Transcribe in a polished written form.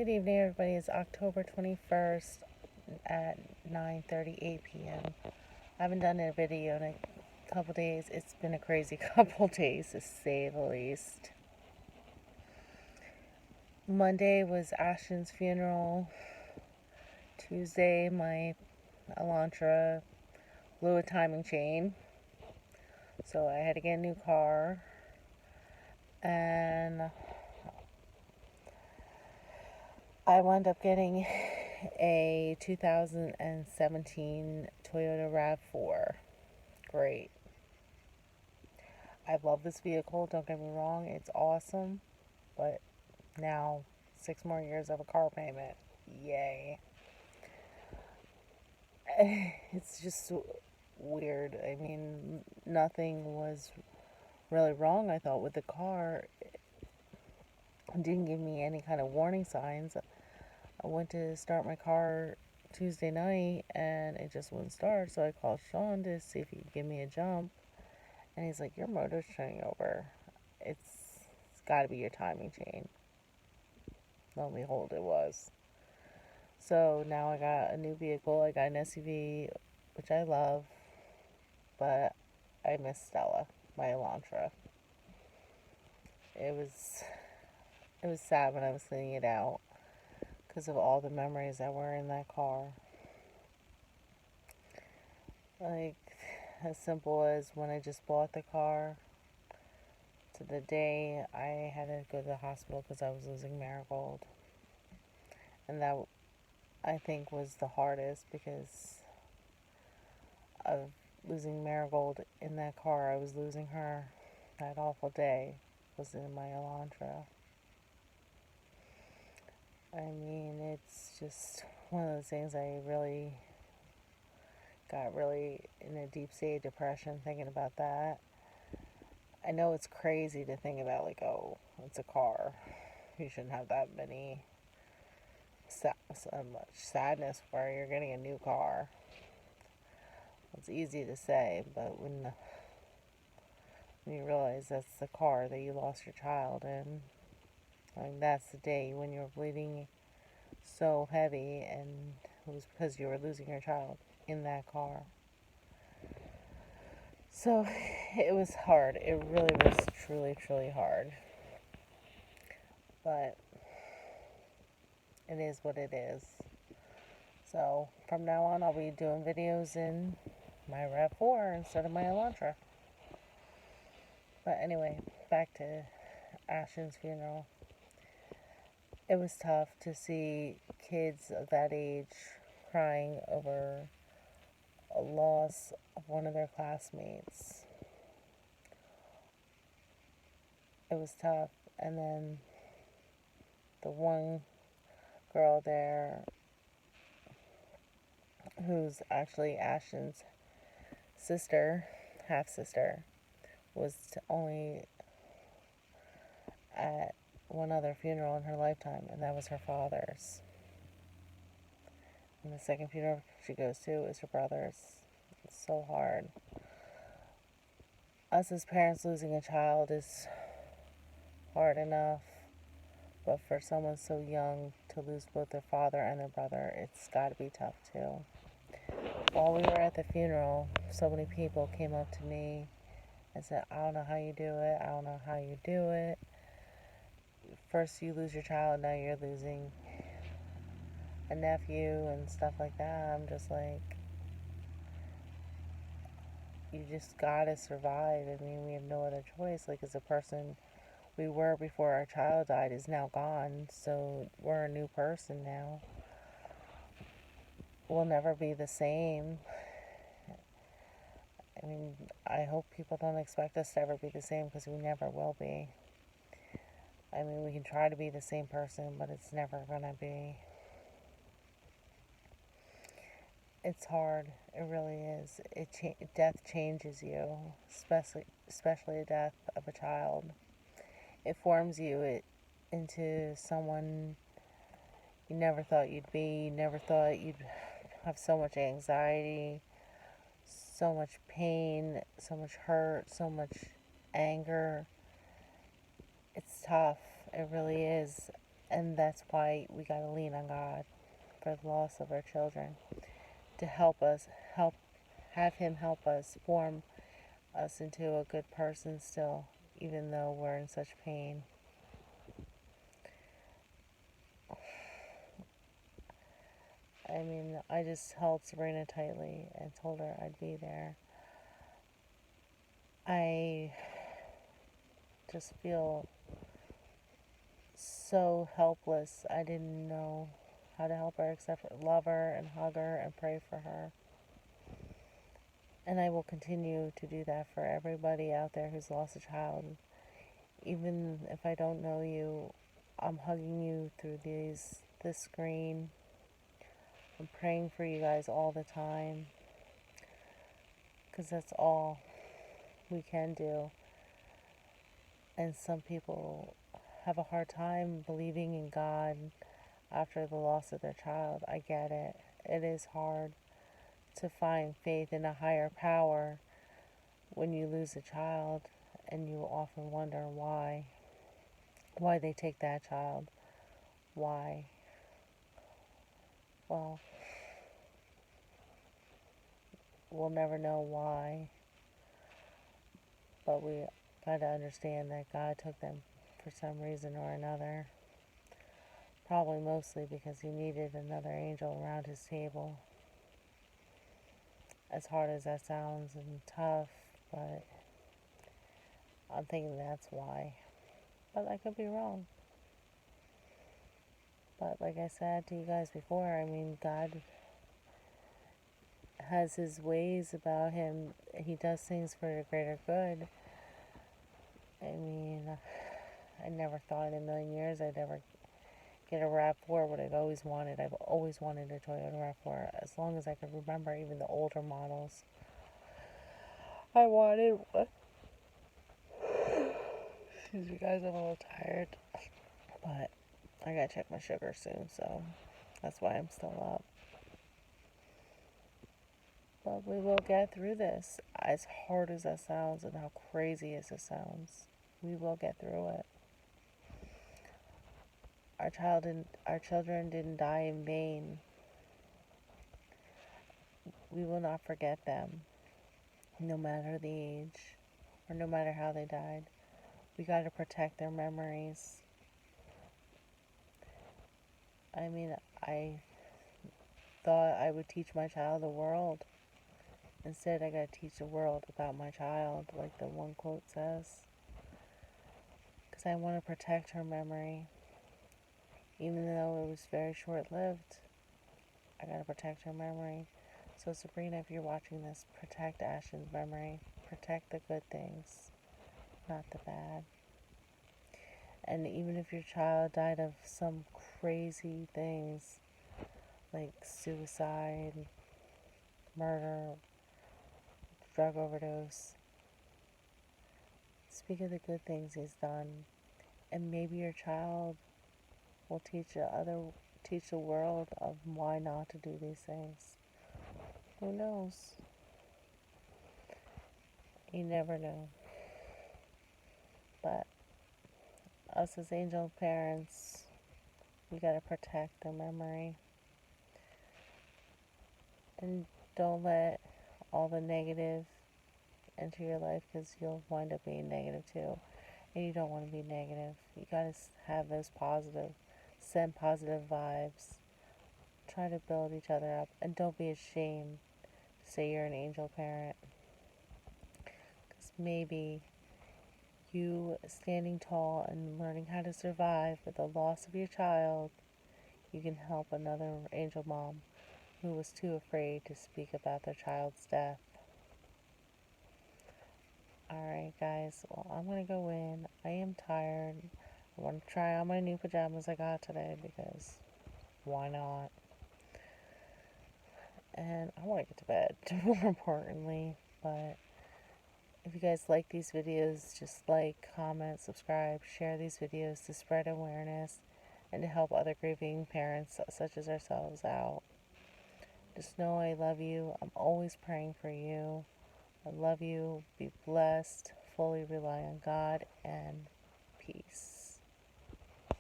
Good evening, everybody. It's October 21st at 9:38 p.m. I haven't done a video in a couple days. It's been a crazy couple days, to say the least. Monday was Ashton's funeral. Tuesday, my Elantra blew a timing chain, so I had to get a new car. And I wound up getting a 2017 Toyota RAV4. Great. I love this vehicle, don't get me wrong, it's awesome, but now 6 more years of a car payment. Yay. It's just weird. I mean, nothing was really wrong, I thought, with the car. It didn't give me any kind of warning signs. I went to start my car Tuesday night and it just wouldn't start, so I called Sean to see if he could give me a jump. And he's like, your motor's turning over. It's got to be your timing chain. Lo and behold, it was. So now I got a new vehicle. I got an SUV, which I love, but I miss Stella, my Elantra. It was sad when I was cleaning it out because of all the memories that were in that car. Like, as simple as when I just bought the car to the day I had to go to the hospital because I was losing Marigold. And that, I think, was the hardest because of losing Marigold in that car. I was losing her. That awful day was in my Elantra. I mean, it's just one of those things. I really got in a deep state of depression thinking about that. I know it's crazy to think about, like, oh, it's a car. You shouldn't have that so much sadness where you're getting a new car. It's easy to say, but when you realize that's the car that you lost your child in, I mean, that's the day when you're bleeding so heavy, and it was because you were losing your child in that car. So it was hard. It really was truly, truly hard. But it is what it is. So from now on, I'll be doing videos in my RAV4 instead of my Elantra. But anyway, back to Ashton's funeral. It was tough to see kids of that age crying over a loss of one of their classmates. It was tough. And then the one girl there, who's actually Ashton's sister, half-sister, was only at one other funeral in her lifetime, and that was her father's. And the second funeral she goes to is her brother's. It's so hard. Us as parents, losing a child is hard enough, but for someone so young to lose both their father and their brother, it's got to be tough too. While we were at the funeral, so many people came up to me and said, I don't know how you do it. I don't know how you do it. First you lose your child, now you're losing a nephew and stuff like that. I'm just like, you just gotta survive. I mean, we have no other choice. Like, as a person we were before our child died is now gone, so we're a new person now. We'll never be the same. I mean, I hope people don't expect us to ever be the same, because we never will be. I mean, we can try to be the same person, but it's never gonna be. It's hard. It really is. Death changes you, especially the death of a child. It forms you into someone you never thought you'd be. You never thought you'd have so much anxiety, so much pain, so much hurt, so much anger. It's tough. It really is. And that's why we got to lean on God for the loss of our children, to help us, have Him help us, form us into a good person still, even though we're in such pain. I mean, I just held Sabrina tightly and told her I'd be there. I just feel so helpless. I didn't know how to help her except for love her and hug her and pray for her. And I will continue to do that for everybody out there who's lost a child. Even if I don't know you, I'm hugging you through this screen. I'm praying for you guys all the time, because that's all we can do. And some people have a hard time believing in God after the loss of their child. I get it. It is hard to find faith in a higher power when you lose a child, and you often wonder why they take that child. Why? Well, we'll never know why, but we got to understand that God took them for some reason or another. Probably mostly because He needed another angel around His table. As hard as that sounds and tough, but I'm thinking that's why. But I could be wrong. But like I said to you guys before, I mean, God has His ways about Him. He does things for the greater good. I mean, I never thought in a million years I'd ever get a RAV4, what I've always wanted. I've always wanted a Toyota RAV4, as long as I could remember, even the older models. I wanted one. Excuse me, guys, I'm a little tired. But I gotta check my sugar soon, so that's why I'm still up. But we will get through this. As hard as that sounds and how crazy as it sounds, we will get through it. Our children didn't die in vain. We will not forget them, no matter the age or no matter how they died. We got to protect their memories. I mean, I thought I would teach my child the world. Instead, I got to teach the world about my child, like the one quote says. Because I want to protect her memory. Even though it was very short-lived, I got to protect her memory. So Sabrina, if you're watching this, protect Ashton's memory. Protect the good things, not the bad. And even if your child died of some crazy things, like suicide, murder, drug overdose, speak of the good things he's done. And maybe your child will teach the world of why not to do these things. Who knows? You never know. But us as angel parents, we gotta protect their memory. And don't let all the negative enter your life, because you'll wind up being negative too. And you don't want to be negative. You gotta have those positive, send positive vibes. Try to build each other up. And don't be ashamed to say you're an angel parent. Because maybe you standing tall and learning how to survive with the loss of your child, you can help another angel mom who was too afraid to speak about their child's death. Alright guys, well, I'm going to go in. I am tired. I want to try on my new pajamas I got today, because why not? And I want to get to bed, more importantly. But if you guys like these videos, just like, comment, subscribe, share these videos to spread awareness and to help other grieving parents such as ourselves out. Just know I love you. I'm always praying for you. I love you. Be blessed. Fully rely on God, and peace.